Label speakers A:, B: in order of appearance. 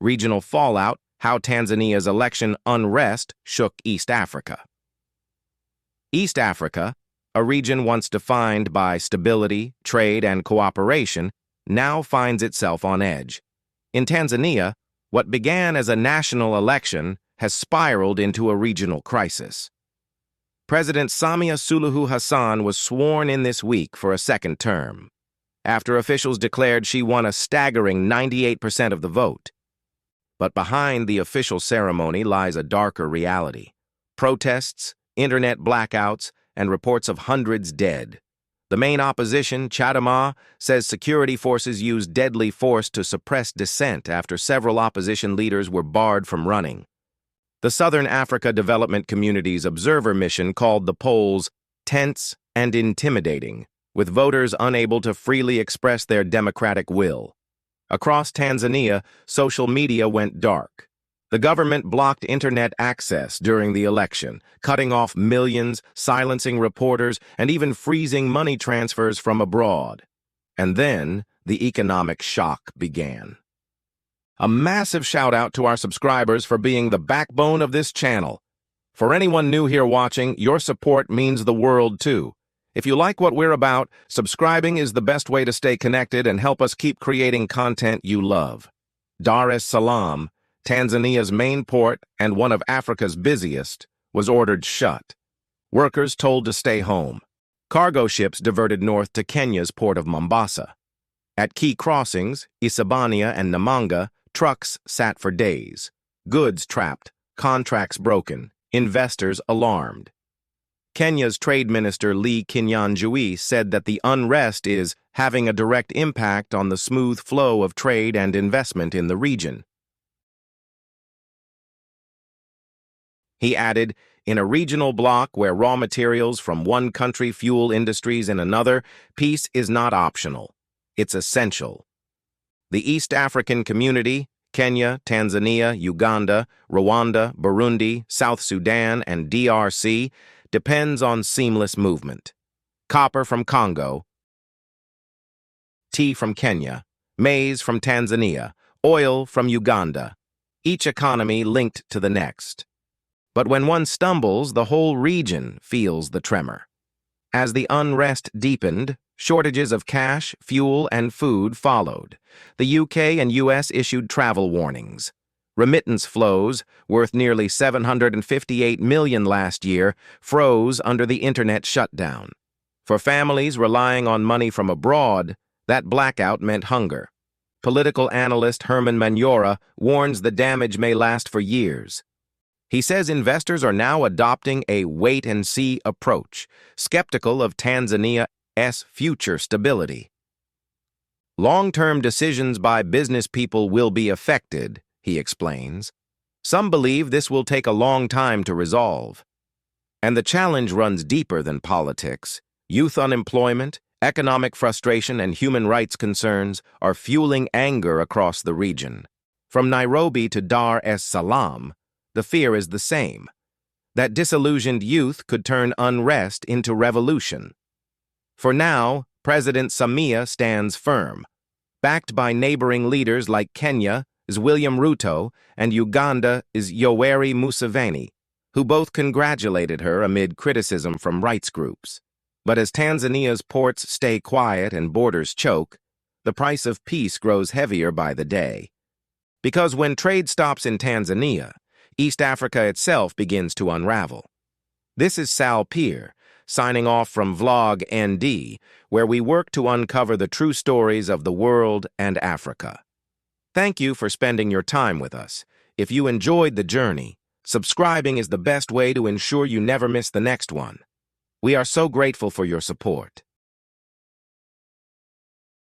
A: Regional fallout, how Tanzania's election unrest shook East Africa. East Africa, a region once defined by stability, trade, and cooperation, now finds itself on edge. In Tanzania, what began as a national election has spiraled into a regional crisis. President Samia Suluhu Hassan was sworn in this week for a second term, after officials declared she won a staggering 98% of the vote. But behind the official ceremony lies a darker reality: protests, internet blackouts, and reports of hundreds dead. The main opposition, Chadema, says security forces used deadly force to suppress dissent after several opposition leaders were barred from running. The Southern Africa Development Community's observer mission called the polls tense and intimidating, with voters unable to freely express their democratic will. Across Tanzania, social media went dark. The government blocked internet access during the election, cutting off millions, silencing reporters, and even freezing money transfers from abroad. And then the economic shock began. A massive shout-out to our subscribers for being the backbone of this channel. For anyone new here watching, your support means the world too. If you like what we're about, subscribing is the best way to stay connected and help us keep creating content you love. Dar es Salaam, Tanzania's main port and one of Africa's busiest, was ordered shut. Workers told to stay home. Cargo ships diverted north to Kenya's port of Mombasa. At key crossings, Isebania and Namanga, trucks sat for days. Goods trapped, contracts broken, investors alarmed. Kenya's Trade Minister Lee Kinyanjui said that the unrest is having a direct impact on the smooth flow of trade and investment in the region. He added, in a regional bloc where raw materials from one country fuel industries in another, peace is not optional. It's essential. The East African community, Kenya, Tanzania, Uganda, Rwanda, Burundi, South Sudan, and DRC, depends on seamless movement. Copper from Congo, tea from Kenya, maize from Tanzania, oil from Uganda, each economy linked to the next. But when one stumbles, the whole region feels the tremor. As the unrest deepened, shortages of cash, fuel, and food followed. The UK and US issued travel warnings. Remittance flows, worth nearly $758 million last year, froze under the internet shutdown. For families relying on money from abroad, that blackout meant hunger. Political analyst Herman Manyora warns the damage may last for years. He says investors are now adopting a wait-and-see approach, skeptical of Tanzania's future stability. Long-term decisions by business people will be affected, he explains. Some believe this will take a long time to resolve. And the challenge runs deeper than politics. Youth unemployment, economic frustration, and human rights concerns are fueling anger across the region. From Nairobi to Dar es Salaam, the fear is the same, that disillusioned youth could turn unrest into revolution. For now, President Samia stands firm, backed by neighboring leaders like Kenya is William Ruto and Uganda is Yoweri Museveni, who both congratulated her amid criticism from rights groups. But as Tanzania's ports stay quiet and borders choke, the price of peace grows heavier by the day. Because when trade stops in Tanzania, East Africa itself begins to unravel. This is Sal Pier, signing off from VlogND, where we work to uncover the true stories of the world and Africa. Thank you for spending your time with us. If you enjoyed the journey, subscribing is the best way to ensure you never miss the next one. We are so grateful for your support.